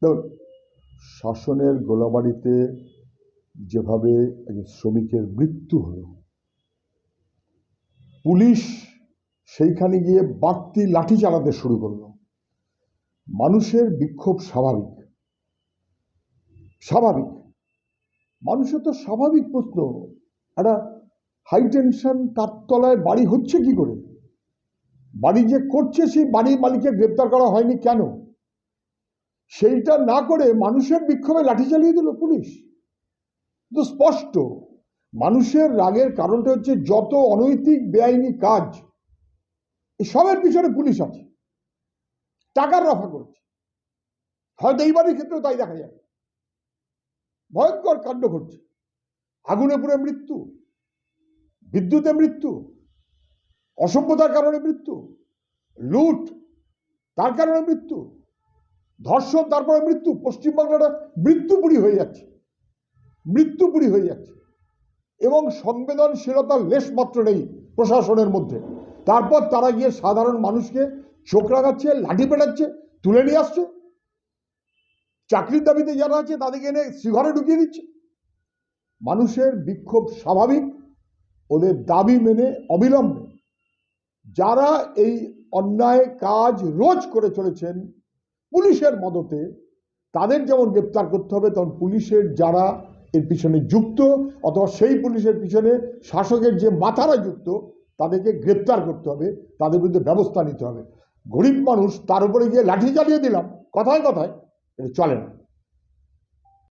দেখুন, শাসনের গোলাবাড়িতে যেভাবে একজন শ্রমিকের মৃত্যু হলো, পুলিশ সেইখানে গিয়ে বাড়তি লাঠি চালাতে শুরু করলো। মানুষের বিক্ষোভ স্বাভাবিক স্বাভাবিক মানুষের তো স্বাভাবিক প্রশ্ন, একটা হাই টেনশন তারতলায় বাড়ি হচ্ছে কি করে? বাড়ি যে করছে সেই বাড়ির মালিককে গ্রেপ্তার করা হয়নি কেন? সেইটা না করে মানুষের বিক্ষোভে লাঠি চালিয়ে দিল পুলিশ। তো স্পষ্ট মানুষের রাগের কারণটা হচ্ছে যত অনৈতিক বেআইনি কাজ সবের পিছনে পুলিশ আছে, টাকার রফা করছে। হয়তো এই বাড়ির ক্ষেত্রেও তাই দেখা যায়। ভয়ঙ্কর কাণ্ড ঘটছে, আগুনে পুড়ে মৃত্যু, বিদ্যুতে মৃত্যু, অসভ্যতার কারণে মৃত্যু, লুট তার কারণে মৃত্যু, ধর্ষণ তারপরে মৃত্যু। পশ্চিমবাংলাটা মৃত্যুপুরী হয়ে যাচ্ছে, মৃত্যুপুরী হয়ে যাচ্ছে, এবং সংবেদনশীলতার লেশমাত্র নেই প্রশাসনের মধ্যে। তারপর তারা গিয়ে সাধারণ মানুষকে চোখ রাগাচ্ছে, লাঠি পেটাচ্ছে, তুলে নিয়ে আসছে। চাকরির দাবিতে যারা আছে তাদেরকে এনে শ্রীঘরে ঢুকিয়ে দিচ্ছে। মানুষের বিক্ষোভ স্বাভাবিক, ওদের দাবি মেনে অবিলম্বে যারা এই অন্যায় কাজ রোজ করে চলেছেন পুলিশের মদতে, তাদের যেমন গ্রেপ্তার করতে হবে, তখন পুলিশের যারা এর পিছনে যুক্ত অথবা সেই পুলিশের পিছনে শাসকের যে মাথারা যুক্ত, তাদেরকে গ্রেপ্তার করতে হবে, তাদের বিরুদ্ধে ব্যবস্থা নিতে হবে। গরিব মানুষ তার উপরে গিয়ে লাঠি চালিয়ে দিলাম কথায় কথায়, এটা চলে না।